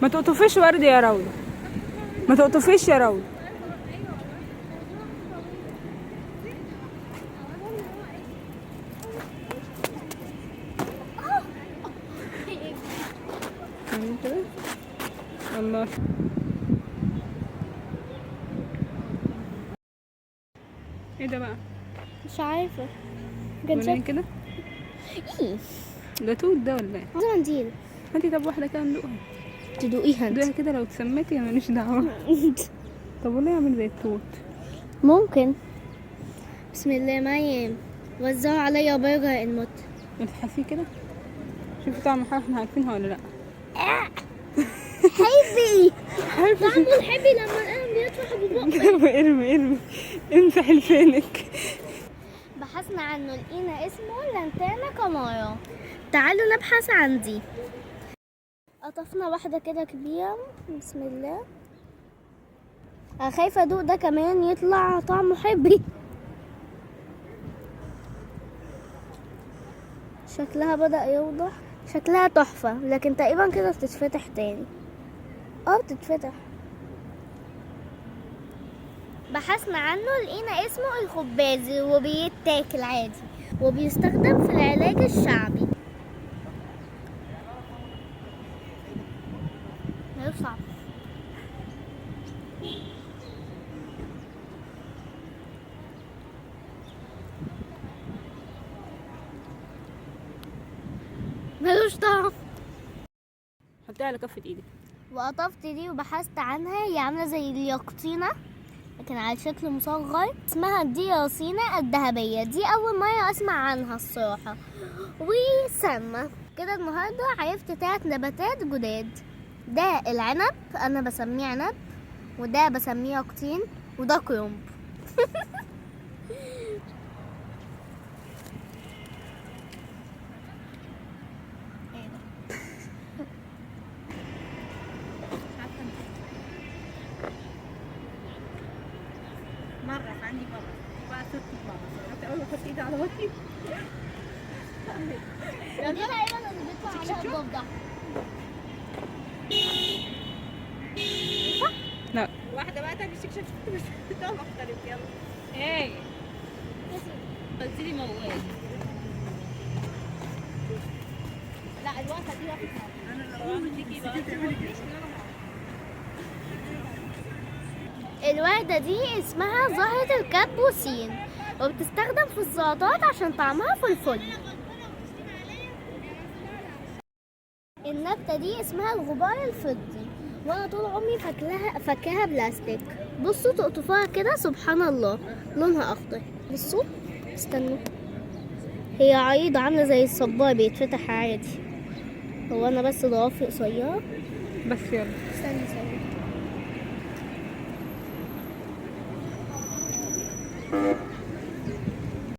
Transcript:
ما تقطفيش ورد يا راوي، ما تقطفيش يا راوي. كده الله. ايه ده بقى؟ مش عارفه وريني كده. ايه ده توت ده ولا ايه؟ ده منديل. هاتي طب واحده كده ندوقها. تدوقيها انت؟ دوقها كده لو اتسميتي انا ماليش دعوه. طب والله اعمل زي التوت. ممكن. بسم الله مريم، وزعوا عليا برجر الموت. بتحسيه كده؟ شوفي طعم حاجه احنا عارفينها ولا لا؟ حبي طعمه الحبي لما القلم بيطفح ببقي. ارمي امسح لسانك. بحثنا عنه لقينا اسمه لانتانا كامارا. تعالوا نبحث عن دي. قطفنا واحدة كده كبيرة. بسم الله. انا خايفة ادوق ده كمان يطلع طعمه حبي. شكلها بدأ يوضح. شكلها تحفة، لكن تقريبا كده بتتفتح تاني. بتتفتح. بحثنا عنه لقينا اسمه الخبازي، وبيتاكل عادي وبيستخدم في العلاج الشعبي. صعب. ملوش طعم. حطيها على كفه ايدك. وقطفت دي وبحثت عنها. هي عامله زي اليقطينه لكن على شكل مصغر. اسمها الدياسينة الذهبية. دي أول مرة أسمع عنها الصراحة. وسامة كده. النهاردة عرفت 3 نباتات جداد. ده العنب، أنا بسميه عنب، وده بسميه يقطين، وده كرنب. مرة عندي مرة بقى ست مرة أول ما أحط إيدي على وجهي. دي تقريبا اللي بيطلع عليها الضفدع. لا واحدة بقى تعمل شكشك بس ده مختلف. يلا ايه قلت لي موال. لا الوقفة دي وقفة انا لو عملت ليكي بقى الوردة دي اسمها زهرة الكابوسين، وبتستخدم في السلطات عشان طعمها فلفل. النبتة دي اسمها الغبار الفضي، وانا طول عمري فاكراها بلاستيك. بصوا تقطفوها كده سبحان الله لونها اخضر. بصوا استنوا، هي عريضة عاملة زي الصبار بيتفتح عادي. هو انا بس ضوافري قصيرة. بس يلا استني.